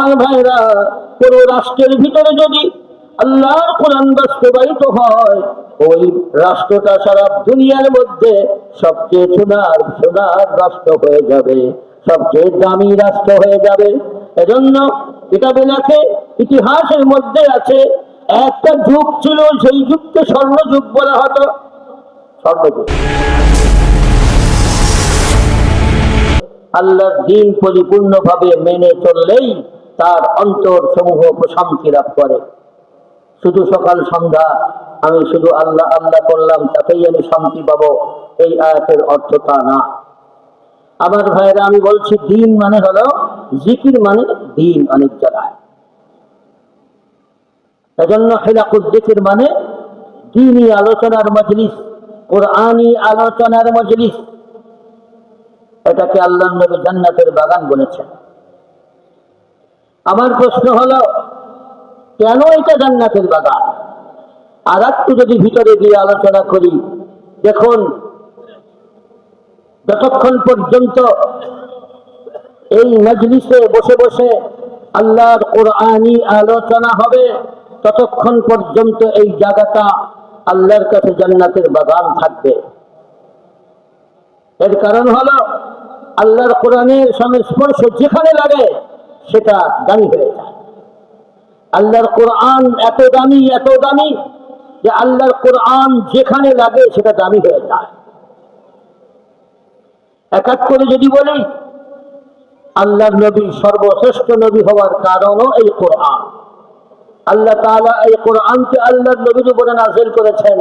আমার ভাইরা, কোন রাষ্ট্রের ভিতরে যদি আল্লাহর কোরআন বাস্তবায়িত হয়, ওই রাষ্ট্রটা সারা দুনিয়ার মধ্যে সবচেয়ে সোনার সোনার রাষ্ট্র হয়ে যাবে, সবচেয়ে দামি রাষ্ট্র হয়ে যাবে। এজন্য কিতাবে লেখে, ইতিহাসের মধ্যে আছে, একটা যুগ ছিল, সেই যুগকে স্বর্ণযুগ বলা হতো। স্বর্ণযুগ। আল্লাহর দ্বীন পরিপূর্ণভাবে মেনে চললেই তার অন্তর সমূহ প্রশান্তি লাভ করে। শুধু সকাল সন্ধ্যা আমি শুধু আল্লাহ আল্লাহ করলাম, তাতেই আমি শান্তি পাবো, এই আয়াতের অর্থ তা না। আমার ভাইয়েরা, আমি বলছি দ্বীন মানে হলো জিকির, মানে দ্বীন অনেক জায়গায়। এজন্য হিলাকুল যিকির মানে দ্বীনি আলোচনার মজলিস, কোরআনী আলোচনার মজলিস। এটাকে আল্লাহর নবী জান্নাতের বাগান বলেছেন। আমার প্রশ্ন হলো, কেন এটা জান্নাতের বাগান? আর একটু যদি ভিতরে গিয়ে আলোচনা করি, দেখুন, যতক্ষণ পর্যন্ত এই মজলিসে বসে বসে আল্লাহর কোরআনী আলোচনা হবে, ততক্ষণ পর্যন্ত এই জায়গাটা আল্লাহর কাছে জান্নাতের বাগান থাকবে। এর কারণ হলো, আল্লাহর কোরআনের সংস্পর্শ যেখানে লাগে সেটা দামি হয়ে যায়। আল্লাহর কোরআন এত দামি, এত দামি যে আল্লাহর কোরআন যেখানে লাগে সেটা দামি হয়ে যায়। এক এক করে যদি বলি, আল্লাহর নবী সর্বশ্রেষ্ঠ নবী হওয়ার কারণও এই কোরআন। আল্লাহ তাআলা এই কোরআনকে আল্লাহর নবীর উপরে নাযিল করেছেন,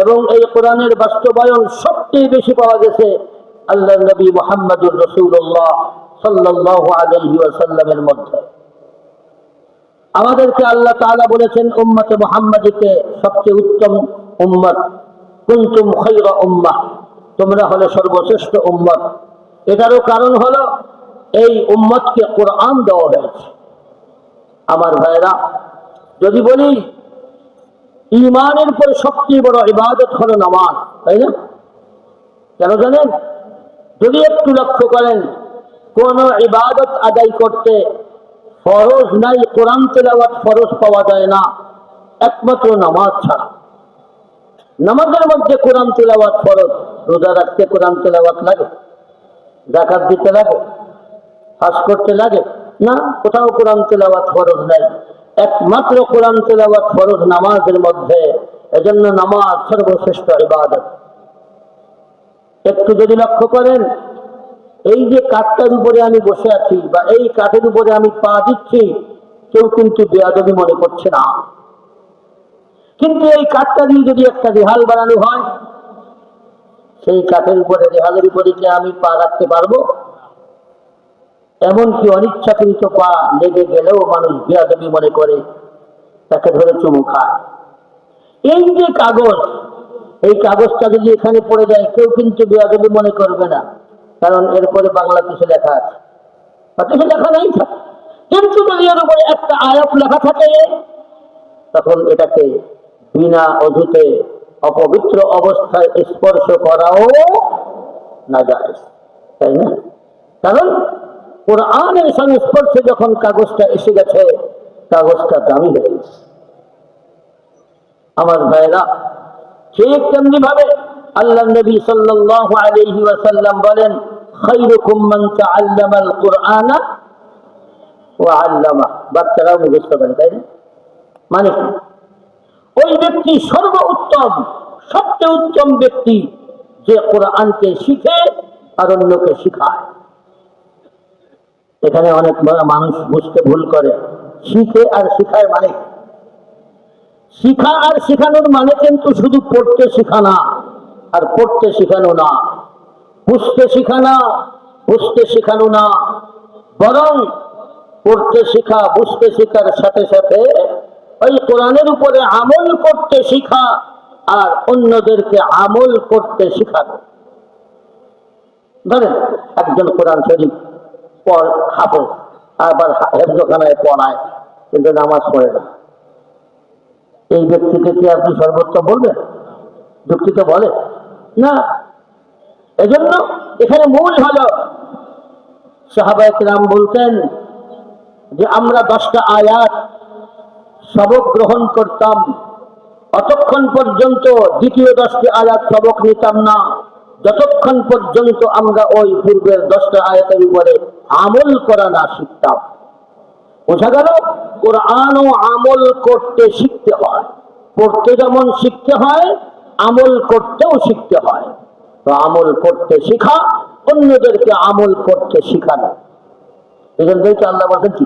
এবং এই কোরআনের বাস্তবায়ন সবচেয়ে বেশি পাওয়া গেছে আল্লাহর নবী মুহাম্মদুর রাসূলুল্লাহ সাল্লাল্লাহু আলাইহি ওয়াসাল্লামের মধ্যে। আমাদেরকে আল্লাহ তাআলা বলেছেন, উম্মতে মুহাম্মাদীকে সবচেয়ে উত্তম উম্মত, কুনতুম খায়রা উম্মাহ, তোমরা হলে সর্বশ্রেষ্ঠ উম্মত। এটারও কারণ হলো এই উম্মতকে কোরআন দেওয়া হয়েছে। আমার ভাইরা, যদি বলি ঈমানের পরে সবচেয়ে বড় ইবাদত হলো নামাজ, তাই না? কেন জানেন? যদি একটু লক্ষ্য করেন, কোন ইবাদত আদায় করতে ফরজ নাই, কোরআন তেলাওয়াত ফরজ পাওয়া যায় না, একমাত্র নামাজ ছাড়া। নামাজের মধ্যে কোরআন তেলাওয়াত ফরজ। রোজা রাখতে কোরআন তেলাওয়াত লাগে? যাকাত দিতে লাগে? হজ করতে লাগে? না, কোথাও কোরআন তেলাওয়াত ফরজ নাই। একমাত্র কোরআন তেলাওয়াত ফরজ নামাজের মধ্যে। এজন্য নামাজ সর্বশ্রেষ্ঠ ইবাদত। একটু যদি লক্ষ্য করেন, এই যে কাঠটার উপরে আমি বসে আছি বা এই কাঠের উপরে আমি পা দিচ্ছি, কেউ কিন্তু বেয়াদবি মনে করছে না। কিন্তু এই কাঠটা দিয়ে যদি একটা রেহাল বানানো হয়, সেই কাঠের উপরে, রেহালের উপরে কি আমি পা রাখতে পারবো? এমনকি অনিচ্ছাকৃত পা লেগে গেলেও মানুষ বেয়াদবি মনে করে, তাকে ধরে চুমু খায়। এই যে কাগজ, এই কাগজটা যদি এখানে পড়ে যায়, কেউ কিন্তু বেয়াদবি মনে করবে না, কারণ এরপরে বাংলা কিছু লেখা আছে বা কিছু লেখা নাই থাকে। কিন্তু যদি এর উপরে একটা আয়াত লেখা থাকে, তখন এটাকে বিনা অজুতে অপবিত্র অবস্থায় স্পর্শ করাও না যায়, তাই না? কারণ কোরআনের সংস্পর্শে যখন কাগজটা এসে গেছে, কাগজটা দামি হয়ে গেছে। আমার ভাইরা, ঠিক তেমনি ভাবে আল্লাহ নবী সাল্লাল্লাহু আলাইহি ওয়াসাল্লাম বলেন, খায়রুকুম মান তাআল্লামাল কুরআনা ওয়া আল্লামা। বাচ্চারাও মুখস্থ করে, তাই না? মানে ওই ব্যক্তি সর্বোত্তম, সবচেয়ে উত্তম ব্যক্তি যে কোরআনকে শিখে আর অন্যকে শিখায়। এখানে অনেক মানুষ বুঝতে ভুল করে, শিখে আর শিখায় মানে, শিখা আর শিখানোর মানে কিন্তু শুধু পড়তে শিখা না, আর পড়তে শিখানো না, বুঝতে শিখা না, বুঝতে শিখানো না, বরং পড়তে শিখা, বুঝতে শিখার সাথে সাথে ওই কোরআনের উপরে আমল করতে শিখা আর অন্যদেরকে আমল করতে শিখানো। ধরেন একজন কোরআন শরীফ হাফেজ, আবার হেফজখানায় পড়ায়, কিন্তু নামাজ পড়ে না। এই ব্যক্তিকে কি আপনি সর্বোত্তম বলবেন? যুক্তি তো বলে না। এজন্য এখানে মূল হলো, সাহাবায়ে কেরাম বলতেন, যে আমরা 10টা আয়াত সবক গ্রহণ করতাম, অতক্ষণ পর্যন্ত দ্বিতীয় 10টি আয়াত সবক নিতাম না যতক্ষণ পর্যন্ত আমরা ওই পূর্বের 10টা আয়াতের উপরে আমল করা না শিখতাম। বোঝা গেল, কোরআন ও আমল করতে শিখতে হয়। পড়তে যেমন শিখতে হয়, আমল করতেও শিখতে হয়। তো আমল করতে শিখা, অন্যদেরকে আমল করতে শিখানো। এখান থেকে আল্লাহ বলছেন কি,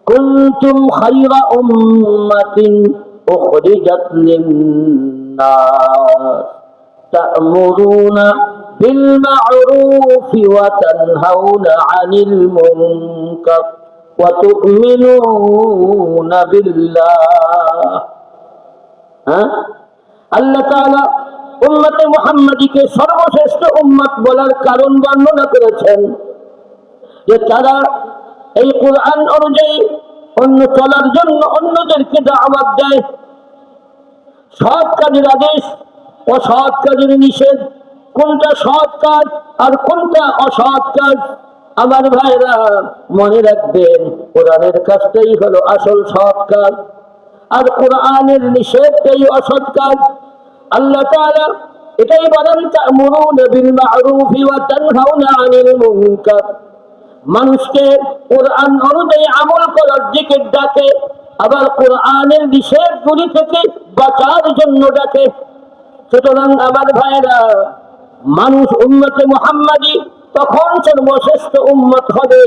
কুনতুম খায়রা উম্মাতিন উখরিজাত লিন-নাস তা'মুরুনা বিল মা'রুফি ওয়া তানহাউনা 'আনিল মুনকার ওয়া তু'মিনুনা বিল্লাহ। আল্লাহ তাআলা উম্মতে মুহাম্মাদীকে সর্বশ্রেষ্ঠ উম্মত বলার কারণ বর্ণনা করেছেন যে তারা এই কোরআন অনুযায়ী অন্য চলার জন্য অন্যদেরকে দাওয়াত দেয়। সৎ কাজের আদেশ, অসৎ কাজের নিষেধ, কোনটা সৎ কাজ আর কোনটা অসৎ কাজ। আমার ভাইরা মনে রাখবেন, কোরআনের কাজটাই হলো আসল সৎ কাজ, আর কোরআনের নিষেধটাই অসৎ কাজ। আল্লাহ তাআলা এটাই বলেন, তা'মুরুনা বিল মা'রুফি ওয়া তানহাউনা 'আনিল মুনকার। মানুষকে কোরআন অনুযায়ী আমল করার দিকে ডাকে, আবার কোরআনের নিষেধগুলি থেকে বাঁচার জন্য ডাকে। সুতরাং আমার ভাইরা, মানুষ উম্মতে মুহাম্মাদী তখন সর্বশ্রেষ্ঠ উম্মত হবে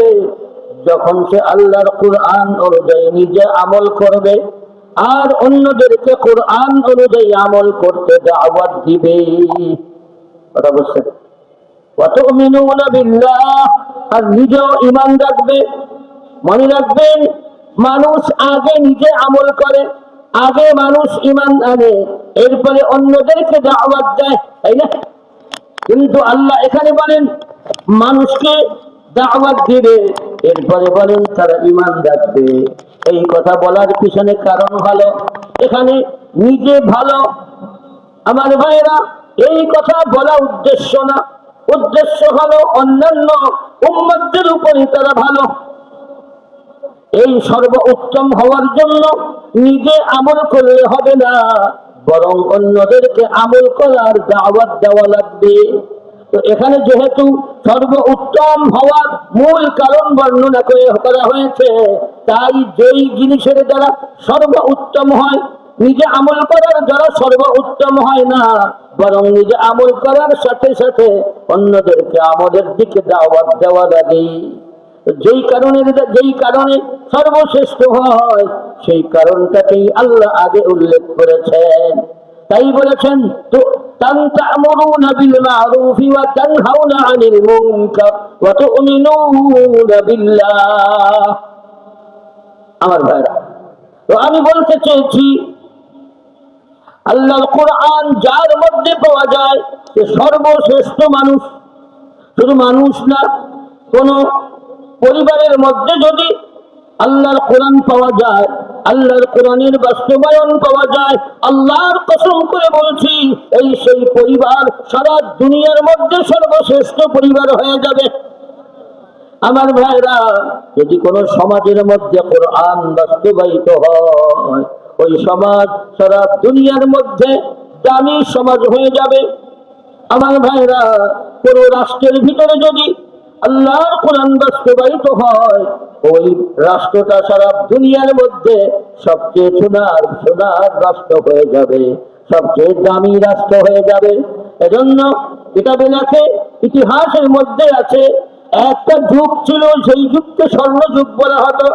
যখন সে আল্লাহর কোরআন অনুযায়ী নিজে আমল করবে আর অন্যদেরকে কোরআন অনুযায়ী আমল করতে দাওয়াত দিবে। কথা বুঝছেন? ওয়া তু'মিনুনা বিল্লাহ, আর নিজেও ঈমান রাখবে। মনে রাখবেন, মানুষ আগে নিজে আমল করে, আগে মানুষ ঈমান আনে, এরপরে অন্যদেরকে দাওয়াত দেয়, তাই না? কিন্তু আল্লাহ এখানে বলেন মানুষকে দাওয়াত দিবে, এরপরে বলেন তারা ঈমান রাখবে। এই কথা বলার পিছনে কারণ হলো এখানে নিজে ভালো। আমার ভাইরা, এই কথা বলা উদ্দেশ্য না, উদ্দেশ্য হলো অন্যান্য উম্মতদের উপরে তারা ভালো। এই সর্ব উত্তম হওয়ার জন্য নিজে আমল করলে হবে না, বরং অন্যদেরকে আমল করার দাওয়াত দেওয়া লাগবে। তো এখানে যেহেতু সর্ব উত্তম হওয়ার মূল কারণ বর্ণনা করা হয়েছে, তাই যেই জিনিসের দ্বারা সর্ব উত্তম হয়, নিজে আমল করার দ্বারা সর্ব উত্তম হয় না, বরং নিজে আমল করার সাথে সাথে অন্যদেরকে আমলের দিকে দাওয়াত দেওয়া লাগে। যেই কারণে সর্বশ্রেষ্ঠ হয়, সেই কারণটাকেই আল্লাহ আগে উল্লেখ করেছেন। তাই বলেছেন, তো তা'মুরুনা বিল মা'রুফি ওয়া তানহাউনা 'আনিল মুনকার ওয়া তু'মিনুনা বিল্লাহ। আমার ভাইরা, তো আমি বলতে চেয়েছি, আল্লাহর কোরআন যার মধ্যে পাওয়া যায় সে সর্বশ্রেষ্ঠ মানুষ। শুধু মানুষ না, কোন পরিবারের মধ্যে যদি আল্লাহর কোরআন পাওয়া যায়, আল্লাহর কোরআনের বাস্তবায়ন পাওয়া যায়, আল্লাহর কসম করে বলছি, এই সেই পরিবার সারা দুনিয়ার মধ্যে সর্বশ্রেষ্ঠ পরিবার হয়ে যাবে। আমার ভাইরা, যদি কোন সমাজের মধ্যে কোরআন বাস্তবায়িত হয়, ওই সমাজ সারা দুনিয়ার মধ্যে দামি সমাজ হয়ে যাবে। আমার ভাইরা, কোন রাষ্ট্রের ভিতরে যদি আল্লাহর কোরআন বাস্তবায়িত হয়, ওই রাষ্ট্রটা সারা দুনিয়ার মধ্যে সবচেয়ে সোনার রাষ্ট্র হয়ে যাবে, সবচেয়ে দামি রাষ্ট্র হয়ে যাবে। এজন্য কিতাবে লেখে, ইতিহাসের মধ্যে আছে, একটা যুগ ছিল, সেই যুগকে স্বর্ণ যুগ বলা হতো।